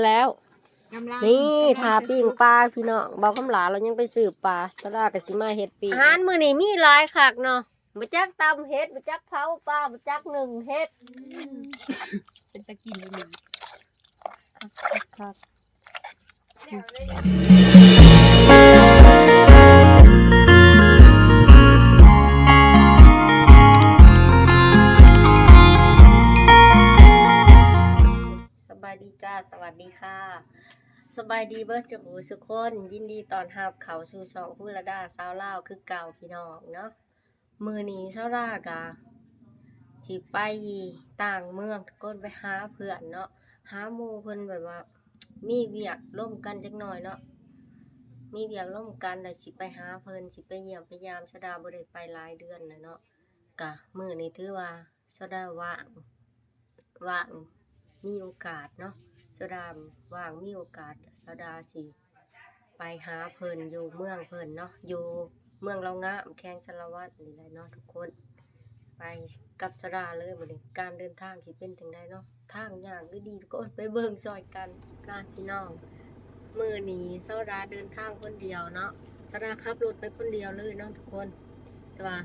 แล้วนี่ทาปิ้งปลาพี่น้องเบาคำหลาเรายังไปสืบปลาสลากะสิมาเฮ็ดปีอาหารมื้อนี้มีหลายคักเนาะบ่จักตำเฮ็ดบ่จักเผาปลาบ่จักนึ่งเฮ็ดเป็นตะกินเลยครับสบายดีจ้าสวัสดีค่ะสบายดีเบิร์ดสุขคนยินดีตอนรับเขาสู่ช่องพูละดาสาวลาวคือเก่าพี่น้องเนาะมือนี้สาวลากะสิไปต่างเมืองก้นไปหาเพื่อนเนาะหาหมู่เพิ่นแบบว่ามีเวียกร่วมกันจักหน่อยเนาะมีเวียกร่วมกันแล้วสิไปหาเพิ่นสิไปเยี่ยมพยายามสะดาบ่ได้ไปหลายเดือนน่ะเนาะกะมื้อนี้ถือว่าสะดาว่างมีโอกาสเนาะสะดาว่างมีโอกาสสะดาสิไปหาเพิ่นอยู่เมืองเพิ่นเนาะอยู่เมืองเรางามแข้งสารวัตรนี่แหละเนาะทุกคนไปกับสะดาเลยบัดนี้การเดินทางสิเป็นจังไดเนาะทางยากหรือดีทุกคนไปเบิ่งซอยกันพี่น้องมื้อนี้สะดาเดินทางคนเดียวเนาะสะดาขับรถไปคนเดียวเลยเนาะทุกคนแต่ว่า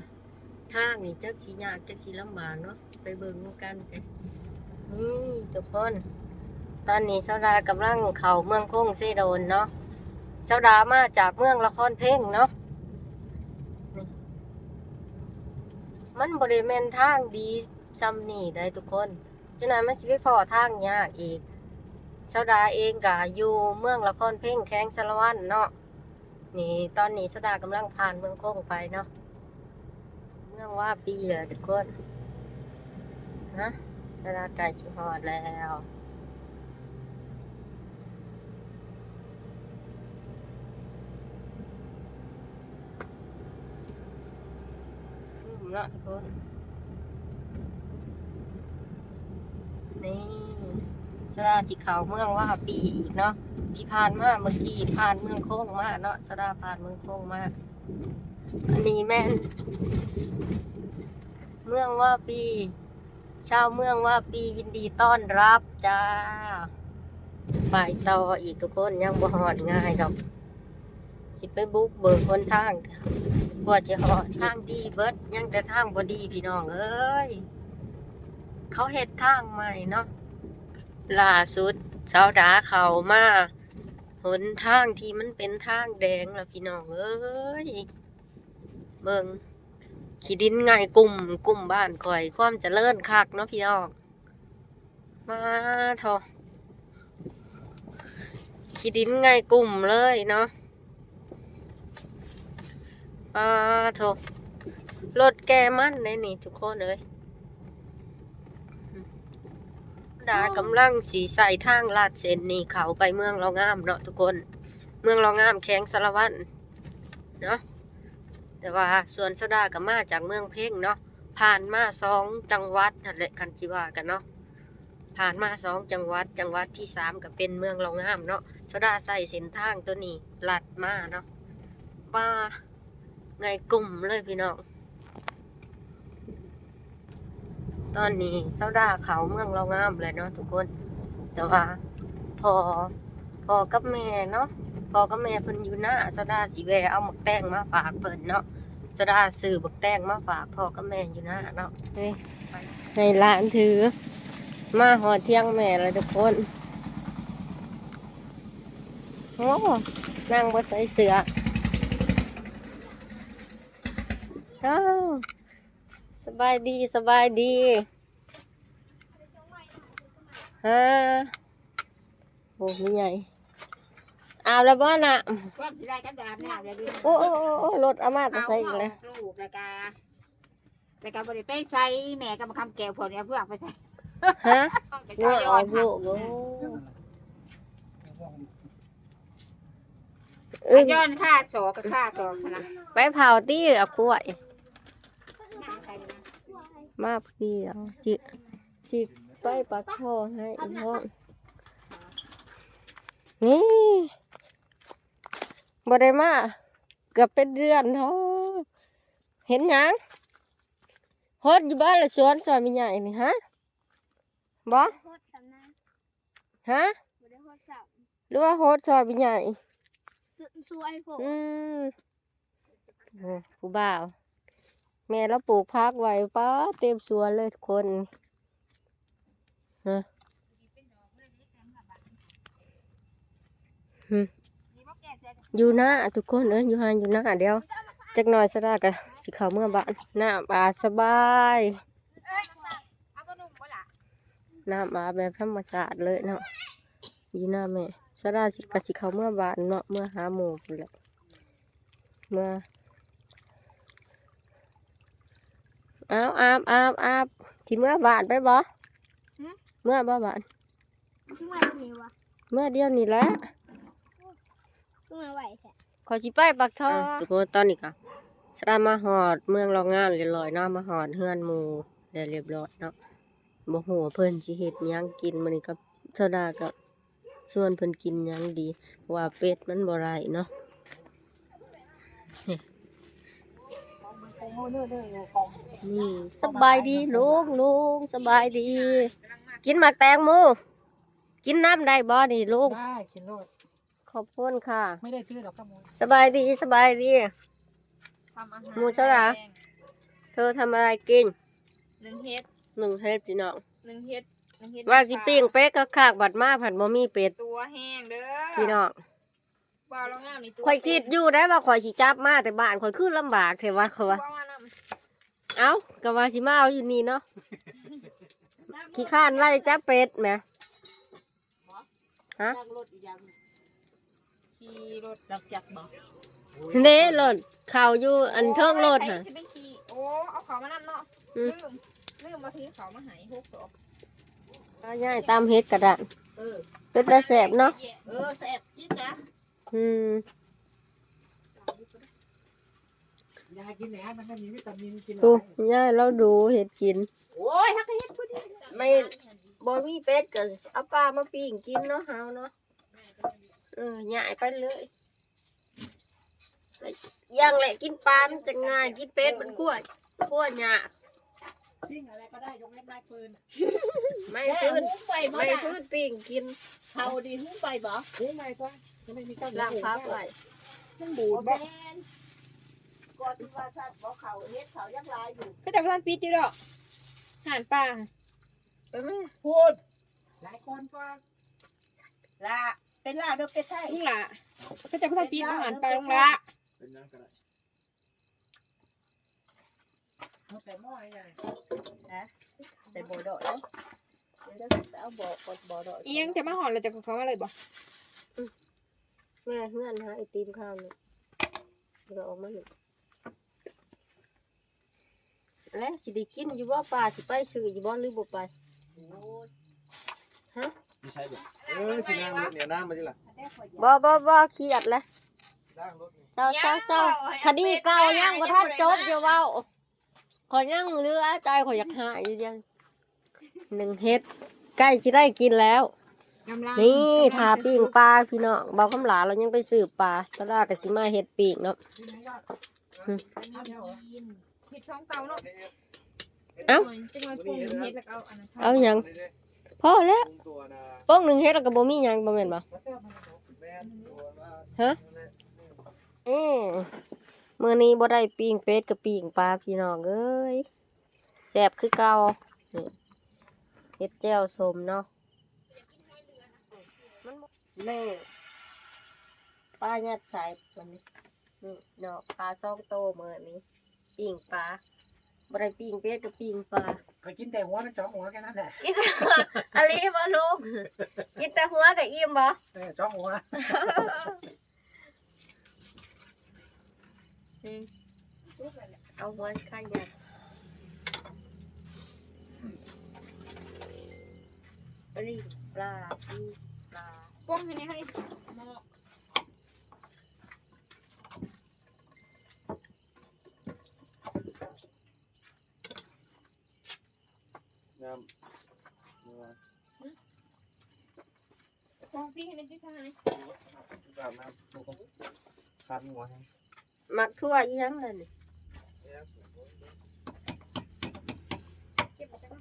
ทางนี่จักสิยากจักสิลำบากเนาะไปเบิ่งกันนี่ทุกคนตอนนี้เซาดากำลังเข้าเมืองคงเซโดนเนาะเซาดามาจากเมืองละครเพ่งเนาะมันบริเวณทางดีซ้ำนี่ได้ทุกคนฉะนั้นมันจะไปพอทางยากอีกเซาดาเองก็อยู่เมืองละครเพ่งแข้งสารวัตรเนาะนี่ตอนนี้เซาดากำลังผ่านเมืองคงไปเนาะเมืองว่าปีเลยทุกคนนะเซาดาใกล้สิฮอดแล้วเนาะทุกคนนี่สดาสิเขาเมืองว่าปีอีกเนาะที่ผ่านมาเมื่อกี้ผ่านเมืองโค้งมาเนาะสดาผ่านเมืองโค้งมาอันนี้แม่นเมืองว่าปีชาวเมืองว่าปียินดีต้อนรับจ้าไปต่ออีกทุกคนยังบ่ฮอดง่ายดอกสิไปบุกเบิกคนทางกว่าจะฮอดทางดีเบิดยังแต่ทางบ่ดีพี่น้องเอ้ยเขาเฮ็ดทางใหม่เนาะล่าสุดสาวดาเขามาหนทางที่มันเป็นทางแดงแล้วพี่น้องเอ้ยเบิ่งขี้ดินง่ายกลุ่มบ้านข่อยความเจริญคักเนาะพี่น้องมาเถอะขี้ดินง่ายกลุ่มเลยเนาะมาเถอะรถแกมันในนี่ทุกคนเลยดากำลังสีใส่ทางลาดเส้นนี่เขาไปเมืองเรางามเนาะทุกคนเมืองเรางามแข้งสารวัตรเนาะแต่ว่าส่วนโซดากับมาจากเมืองเพ่งเนาะผ่านมา2 จังหวัดนั่นแหละกันจิว่ากันเนาะผ่านมา2 จังหวัดที่3ก็เป็นเมืองเรางามเนาะโซดาใส่เส้นทางตัวนี้ลัดมาเนาะป้าไงกลุ่มเลยพี่น้องตอนนี้โซดาเขาเมืองเรางามเลยเนาะทุกคนแต่ว่าพอกับแม่เนาะพอกับแม่เพิ่นอยู่หน้าโซดาสิแวะเอาหมึกแตงมาฝากเพิ่นเนาะโซดาซื้อหมึกแตงมาฝากพ่อกับแม่อยู่หน้าเนาะให้หลานถือมาหอดเที่ยงแม่เลยทุกคนโอ้นั่งบ่ใส่เสื้ออ้าวสบายดีฮะโอ้ไม่ใหญ่อาบแล้วบ้าน่ะความสิได้กันอาบน้ำเลยดิโอ้รถอามาก็ใส่อีกเลยลูกแล้วก็บริไปใส่แม่ก็มาคำแก้วผลเนี่ยเพื่อไปใส่ฮะเมื่อออกลูกย้อนค่าสอกับค่าสอนะไปเผาตี้อะคุ้ยมาเพียวจิไปปากคอให้อีกห้องนี่บ่ได้มาเกือบเป็นเดือนท้อเห็นยังฮดอยู่บ้านละสวนซอยมีใหญ่นี่ฮะบ่ฮะ หรือว่าโฮสซอยเป็นใหญ่ สวยผม อืมโอ้ผู้บ่าว แม่เราปลูกพักไว้ป้าเต็มสวนเลยทุกคนฮะอยู่หน้าทุกคนอยู่หานอยู่หน้าเดียวจักหน่อยสะดากะสิเข้าเมื่อบ้านน้ำอาบสบายน้ำอาบแบบธรรมชาติเลยเนาะอยู่หน้าแม่สะดาสิกะสิเข้าเมื่อบ้านเนาะเมื่อหาหมู่พุ่นแหละเมื่ออาบที่เมื่อบ้านไปบ่เมื่อบ่บ้าน ขึ้นมาดีวะ เมื่อเดียวนี่แหละ ขึ้นมาไหวแท้ ขอสิไปปักทองทุกคนตอนนี้ก็สรามาหอดเมืองรองงานเรียบร้อยเนาะมาหอดเฮือนหมู่ได้เรียบร้อยเนาะบ่ฮู้ว่าเพิ่นสิเฮ็ดหยังกินมื้อนี้ก็โซดาก็ชวนเพิ่นกินหยังดีเพราะว่าเป็ดมันบ่ได้เนาะนี่สบายดีลุงสบายดี กินหมากแตงโมกินน้ำได้บ่นี่ลุง ได้กินโลด ขอบคุณค่ะ ไม่ได้ซื้อหรอกครับมู สบายดีทำอาหาร หมูสลา เธอทำอะไรกิน หนึ่งเฮ็ด หนึ่งเฮ็ดพี่น้อง หนึ่งเฮ็ดหนึ่งเฮ็ด ว่าสิปิ้งเป็ดก็คากบัดมาผัดบ่มีเป็ด ตัวแห้งเด้อ พี่น้อง บ่าวเรางามนี่ตัว ข่อยคิดอยู่ได้ว่าข่อยสิจับมาแต่บ้านข่อยคือลำบากแท้ว่าเขาว่า บ่าวมานำ เอ้าก็ว่าสิมาเอาอยู่นี่เนาะขี้ข้านไล่จับเป็ดแหมฮะ นั่งรถอีกอย่างขี่รถดับจักรบอก เน่หล่นเข้าอยู่อันเทิงรถ โอ้ หั่ ย น ใครสิไปขี่โอ้เอาเขามานำเนาะ อืม ลืมมาถือเขามาให้6ศพ เอาง่ายตามเฮ็ดกระดาน เออ เป็ดละแสบเนาะ แซ่บจิ๊ดนะ อืม ยากินแหนมันไม่มีวิตามินกิน ดูย่ายเราดูเฮ็ดกิน โอ้ยฮักเฮ็ดพูดดิ ไม่บ่มีเป็ดก็เอาปลามาปิ้งกินเนาะเฮาเนาะใหญ่ไปเลยอย่างแหละกินปลามันจะง่ายกินเป็ดมันกลัวหยาก ปิ้งอะไรก็ได้ยกเว้นไม้ปืน ไม่พื้น ไป ไม่พื้นปิ้งกิน เขาดีหุ้มไปบ่หุ้มไปก็จะไม่มีก้าว ล้างพักไว้ มันบูดบ่ก่อนที่ว่าชาติบ่เขาเฮ็ดเขายังลายอยู่ ก็จะบ่ทันปิดอยู่ดอกอาหารป่า ไปแม่ พูดหลายคนก็ลาเป็นลาดอกเป็ดไทย ลุงละก็จะบ่ทันปิดอาหารป่าลุงละ เอาใส่หม้อให้ใหญ่ ใส่บ่อดอกเนาะเดี๋ยวจะเอาบ่อกดบ่อดอก อียังจะมาหอนเราจะเขามาเลยบ่ แม่เฮือนหาไอติมข้าวนี่ก็ออกมาหนึ่งแล้วสิได้กินอยู่บ่ปลาสิไปซื้ออยู่บ่หรือบ่ไปฮะ ไม่ใช่แบบที่นั่งรถเนี่ยนั่งมาดิล่ะ บ่เครียดแล้ว นั่งรถ เศร้าคดีเก่ายังบ่ทันจบอยู่เว้าขอยยังเหลือใจขอยอยากหาอยู่ยังหนึ่งเฮ็ดใกล้สิได้กินแล้ว กำลัง นี่ทาปิ้งปลาพี่น้องเบาคำหลาเรายังไปสืบปลาสลากับสิมาเฮ็ดปิ้งเนาะ เฮ็ดช่องเก่าเนาะ เอ้า จังหวะปรุงเฮ็ดแล้วก็เอาอันนั้น เอาหยังพอแล้ว ตัวนะ โป้งหนึ่งเฮ็ดแล้วก็บ่มีหยังบ่แม่นบ่ แม่ตัวว่า ฮะมื้อนี้บ่ได้ปิ้งเป็ดกับปิ้งปลาพี่น้องเอ้ยแซ่บคือเก่านี่เฮ็ดแจ่วส้มเนาะแม่ปลายัดใส่วันนี้นี่เนาะปลา2โตมื้อนี้ปิ้งปลาบ่ได้ปิ้งเป็ดกับปิ้งปลา ก็กินแต่หัวมันสองหัวแค่นั้นแหละ กินอะไรบ่ลูกกินแต่หัวกับอิ่มบ่ สองหัว เอาหัวข้างยารีบปลาปิ้งปลา ปรุงให้นี่ให้ น้ำ ปรุงพี่ให้นี่ที่ทางไหน น้ำน้ำคันหัวให้ มักทั่วอีหยังนั่นนี่ เก็บมาจัง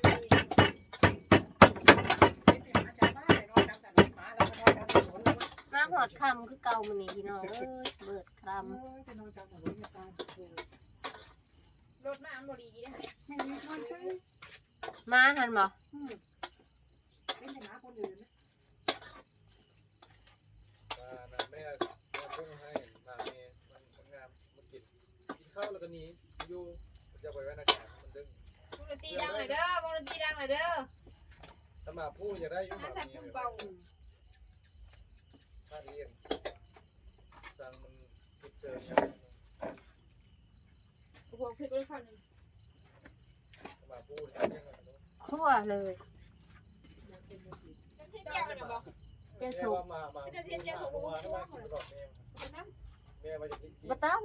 เ อดคำคือเก่ามื้อนี้พี่น้องเอ้ยเบิดค จะนอนจังหวะนี้ตายรถน้ำบ่ดีนะให้มีคนซื้อ ำมาหันบ่ เป็นชนะคนอื่น แม่พุ่งให้มาเมย์มันงามมันกินข้าวแล้วก็หนีอยู่จะไปไว้ในแขนมันดึง วงดนตรีดังเลยเด้อวงดนตรีดังเลยเด้อ ถ้ามาพูดจะได้ยุ่ง ถ้า แบบ สัตว์ นี้ จุ่มเบา ถ้าเรียนสั่งมันติดเจอกัน พวกเพชรก็ข้าวหนึ่ง มาพูดจะเรียกกัน ทั่วเลย เที่ยวเนี่ยบอก เจ้า แม่ สุก ว่ามาแม่มากินตลอดแม่มาจะกิน บ่ต้อง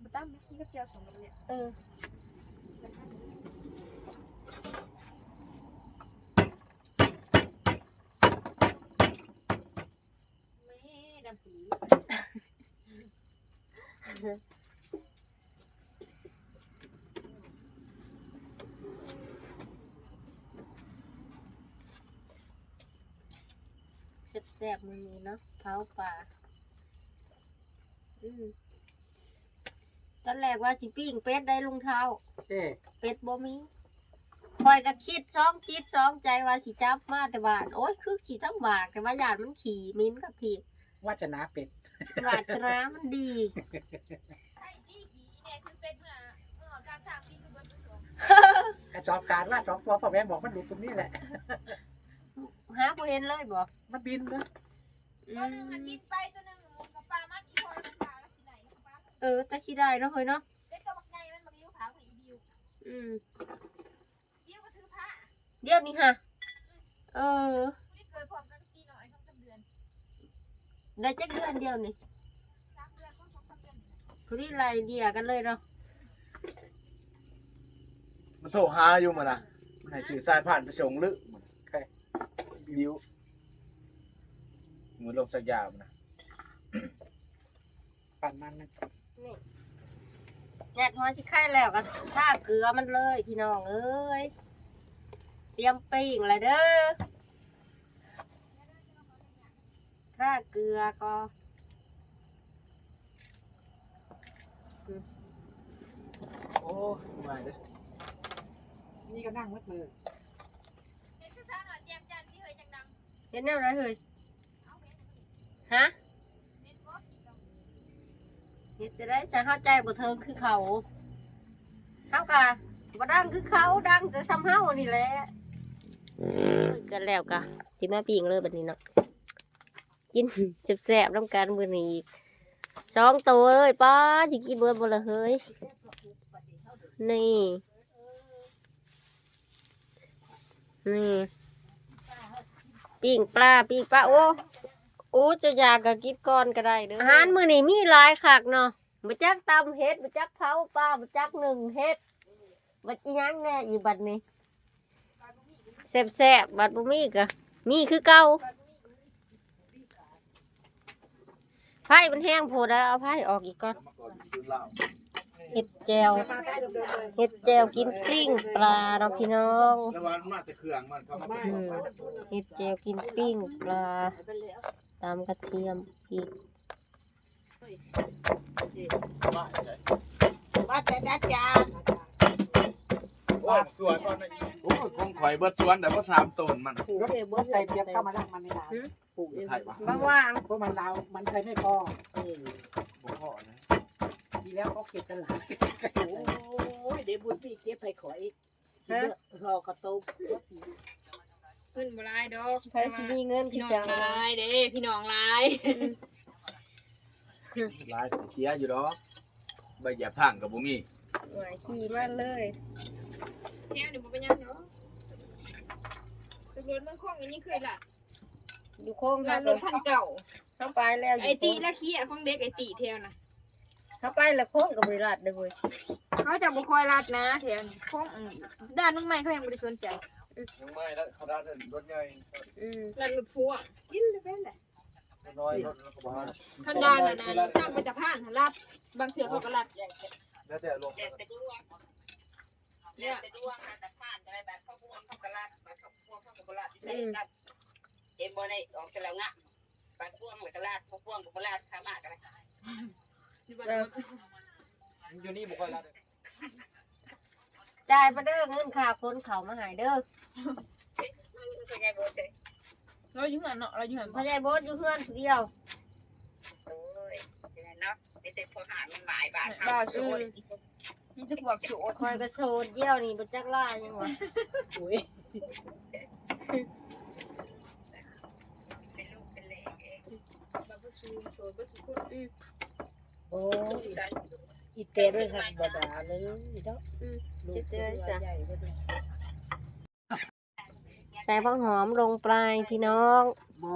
มาตั้งนี่ก็เที่ยวสองคนเนี่ย เออ ไม่ดำสี แซ่บๆมื้อนี้เนาะเผาปลาตอนแรกว่าสิปิ้งเป็ดได้ลุงเท้าเป็ดบ่มีคอยก็คิดสองใจว่าสิจับมาแต่ว่าโอ๊ยคือสิทั้งบากแต่ว่าญาติมันขี่มิ้นกับพี่ วาสนาเป็ด วาสนามันดี ไอ้ที่ขี่เนี่ยคือเป็นการสร้างที่คือเบนผสม กระจอบการว่าสองตัวพ่อแม่บอกมันดูตรงนี้แหละ หาบ่เห็นเลยบ่ มันบินเลย ตัวนึงมันกินไปตัวนึงกับปลามันอีกคนนึงปลาแล้วสิไหนปลา แต่สิได้เนาะเฮ้ยเนาะ เด็กตัวบักใหญ่มันบักยิ้วขาวของอีบิว ยิ้วก็ถือผ้า เดี๋ยวนี้ค่ะที่เกิดพร้อมกันปีหน่อย2-3เดือน ได้จักเดือนเดียวนี่ 3เดือนก็2-3เดือน ผู้นี้ไล่เดียกันเลยเนาะ มันโทรหาอยู่มันนะมันให้สื่อสารผ่านไปส่งลึกมันแค่วิวเหมือนลงสักยามนะปั่นมันนะ แยกหัวสิไข่แล้วก็ท่าเกลือมันเลยพี่น้องเอ้ยเตรียมปิ้งเลยเด้อท่าเกลือก็ โอ้มาเลยนี่ก็นั่งมัดมือ เด็กคือซ่าหน่อยเตรียมจานที่เคยจังดัง เห็นแนวไหนเฮ้ยฮะเฮ็ดจะได้จะเข้าใจบ่เทิงคือเขากะบ่ดังคือเขาดังแต่ซ้ำเฮานี่แหละกันแล้วกะสิมาปิ้งเลยบัดนี้เนาะกินแซ่บๆนำกันมื้อนี้อีก2ตัวเลยป้าสิกินเบิดบ่ล่ะเฮ้ยนี่ปิ้งปลาโอ้จะอยากก็กินก่อนก็ได้เด้ออาหารมื้อนี้มีหลายคักเนาะบ่จักตำเฮ็ดบ่จักเผาปลาบ่จักนึ่งเฮ็ดบ่อีหยังแน่อีบัดนี้แซ่บๆบัดบ่มีก็มีคือเก่าไผมันแห้งโพดแล้วเอาไผออกอีกก่อนเฮ็ดแจ่วกินปิ้งปลาเนาะพี่น้อง แล้ววันมาแต่เครื่องมันเขามา เฮ็ดแจ่วกินปิ้งปลาตามกระเทียมพริก ว่าแต่ดักจาน สวนโอ้คงข่อยเบิดสวนแต่ว่า3ต้นมัน ปลูกเองบนใจเตรียมเข้ามานั่งมันในร้านปลูกไทยวะ บางว่าง เพราะมันเรามันใช้ไม่พอ บ่พอนะ ทีแล้วเขาเก็บกันหลาย โอ้ยเดี๋ยวบุญพี่เก็บให้ข่อยรอกระตุก ขึ้นบ่ลายดอก ใครสิมีเงิน พี่ ที่ น้อง จะ ลายเด้พี่น้องลาย หลายเสียอยู่ดอกใบหยาพังกับบุมี่ หวยขี่มาเลย แค่นี่บ่เป็นยังเนาะตำรวจเมืองคงอันนี้เคยล่ะ อยู่โค้ง ร้า ทาน ง รถคันเก่า เข้าไปแล้ว ไอตีและขี้อะของเด็กไอตีแถวน่ะ เข้าไปแล้วโค้งกับบริษัทเด้อเว้ย เขาจะบ่คอยรัดนะแถวนี้ของด้านนู้นไม่เขายังบ่ได้สนใจ ยังไม่แล้วเขาได้รถใหญ่ รัดรถพ่วงกินได้เป็นแหละ น้อยรถแล้วก็บ่ฮอด คันด้านน่ะนะตั้งไปจะผ่านรับบางเทื่อเขาก็รัด แล้วแต่ลง แต่ดวงแต่ดวงแต่ผ่านอะไรแบบข้าวพวงข้าวกะลาแบบข้าวพวงข้าวกะลาที่ใส่กันเอ็มบ่ได้ออกแต่แล้วงะ ปัดพ่วงหรือกระลาดพ่วงกับกระลาดทำมากกัน อยู่นี่บุคคลละ จ่ายมาเด้อเงินค่าคนเขามาใหายเด้อ เป็นไงโบเต้ เราอยู่หันเนาะเราอยู่หัน พ่อใหญ่โบสอยู่เพื่อนผู้เดียว โอ้ยเนาะไม่เต็มพอหามันหมายบาท บ้าโซนมีแต่พวกโสด คอยกระโซดเดียวนี่บ่จักล่ายังวะ เป็นลูกเป็นเล็กเอง แบบว่าซูโสดบ่ทุกคน โอ้อีเตด้วยธรรมดาเลยเนาะ จะเจอซะ ใหญ่ก็เป็น ใส่ผักหอมลงปลายพี่น้อง บ่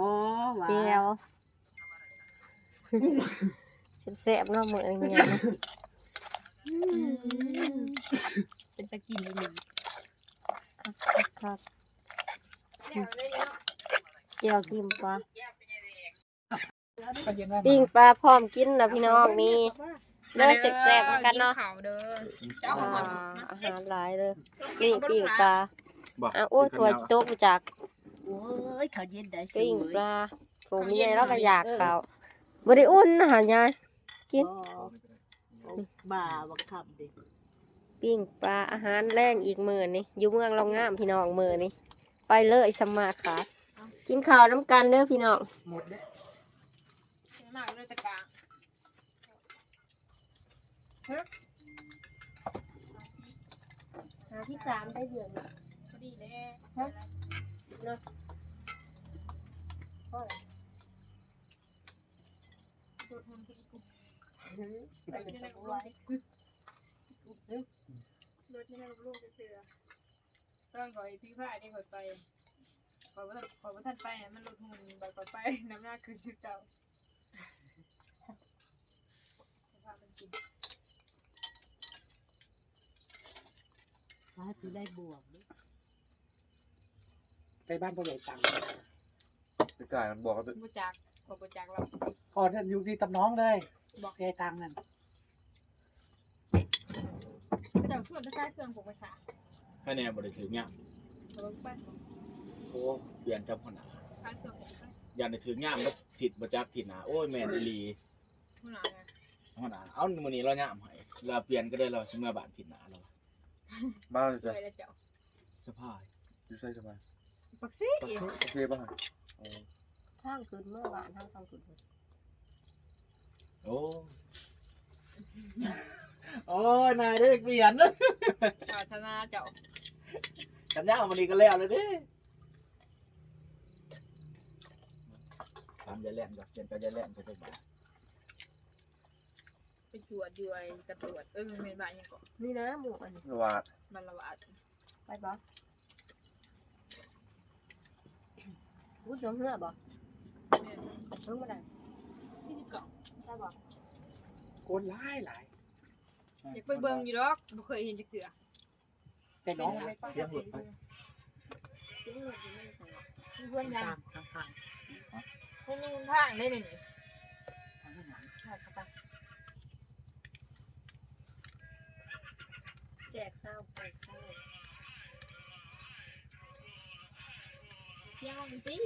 ว่า เจียวแซ่บๆเนาะมื้อนี้นะ เป็นตะกินเลย ครับ แล้วเลยเนาะ เจียวกิมปลา ก็เย็นว่า ปิ้งปลาพร้อมกินแล้วพี่น้องนี่เด้อแซ่บๆกันเนาะ ข่าวเด้อเจ้า อ่า ของ อาหารหลายเลยนี่ปิ้งปลา บ่ โอ้ยถั่วจิโต๊ะมาจาก โอ้ยเขาเย็นได้ส ปิ้ง วย ปลาโถมีไงแล้วก็อยากเขาบ่ได้อุ่นนะหายาย กิน บ่บักขับดิ ปิ้งปลาอาหารแรงอีกมื้อนี่อยู่เมืองลองงามพี่น้องมื้อนี่ไปเลยสมาขากินข้าวน้ำกันเด้อพี่น้อง หมดเด้อ มากเลยตะกาง หาที่3ได้เดือน พอดีเลย เนาะ โดดมันไปอีก ไป รถ เดี๋ นี่ ยว นะ ไว้ รถนี่นะลูกเสือต้องคอยที่ผ้านี่คอยไปคอยว่าท่านไปมันรถหุ่นไปคอยไปน้ำหน้าคือชุดเก่าพามันกิน ว่าสิได้บวกเด้อ ไปบ้านพ่อใหญ่ตังไปกายมันบอกว่า บูจักขอบูจักเรา พอท่านอยู่ที่ตำน้องเลยบอกยายตังนั่น แต่ส่วนถ้าใช้เครื่องผมไปขา ให้แน่บ่ได้ถือเนี่ย เราไป โอ้เปลี่ยนจำขนาด ใช้เครื่องผมไป ยันได้ถือย่างแล้วถิดบ่จักถิดหนาโอ้ยแม่นอีหลี เมื่อไหร่ไง ขนาดเอามื้อนี้เราย่ามให้เราเปลี่ยนก็ได้เราสิเมื่อบ้านถิดหนาเราบ้าเลย เค จ้ะ ยแล้วเจ้า สภาพอยู่ใส่สบาย ปักซี่ โอเคป่ะโอ้ ทางขึ้นเมื่อวานทางขึ้น โอ้โอ้ยนายได้เปลี่ยนนะ ปรารถนาเจ้า กันย่างวันนี้ก็แล้วเลยเด้ทำยายแล่นกับเปลี่ยนไปยายแล่นไปจังหวะ ไปจวดอยู่ไอ้กระตรวจมันเป็นบ้านยังก่อน นี่นะหมูอันนี้ ว่า มันละวาด ไปบ่พูดจงเหือบ่เพิ่งมาได้ ที่เก่า ได้บ่ โกนหลาย อยากไปเบิ่งอยู่ดอกบ่เคยเห็นจักเทื่อ แต่น้องไม่เสียงหลุดไป เสียงหลุดอยู่ไม่ใช่ มีเพื่อนยัง ข้าง เพิ่นยังทางได้นี่นี่ ใช่ครับแจกเศร้าแจกเศร้า ยังมันติ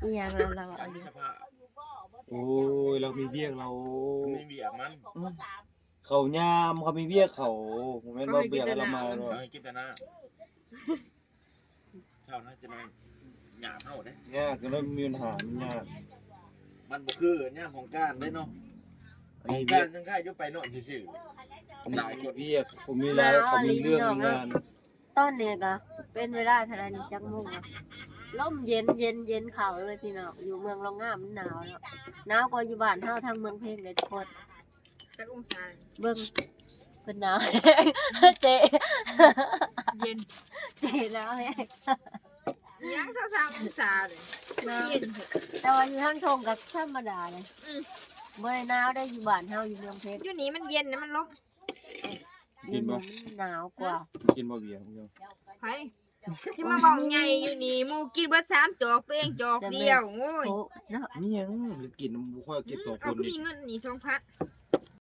อีหยังเราอันนี้ โอ้ยเรามีเวียกเรา ไม่เบียกมัน เขายามเขามีเวียกเขาผมไม่นว่าเบียกเรามาหรอก เอาให้กินแต่หน้าเท่านั้นจะนายหยาบเท่าเด้ ยากก็ไม่มีปัญหามันยาก มันบ่คือเนี่ยของการเด้เนาะข มี อง เวี กาย ร ก ทั้งค่ายอยู่ไปเนาะซื่อ ผมมีเวียกผมมีรายเขามีเรื่องมีงาน ตอนนี้ก็เป็นเวลาเท่าไหร่นี่จักโมงอะลมเย็นเย็นเย็นเข่าเลยพี่น้องอยู่เมืองลองงามมันหนาวเนาะหนาวกว่าอยู่บ้านเฮาทางเมืองเพลงเลยทุกคน จักองศา เบิ่งเพิ่นหนาว เจ๊ เย็น เจ๊หนาวแฮง ยัง23องศาเลย หนาวแต่ว่าอยู่ทางทงก็ธรรมดาเลยบ่ได้หนาวได้อยู่บ้านเฮาอยู่เมืองเพชร อยู่นี่มันเย็นนะมันลบ กินบ่ มันหนาวกว่า กินบ่เบียร์คุณผู้ชม ไผที่มาบอกใหญ่อยู่นี่หมู่กินเบิด3จอกตัวเองจอกเดียวโอ้ย โอ้เนาะ มีหยังหรือกินบ่ค่อยกินสองค เอา น ก็ นี่ มีเงินนี่2,000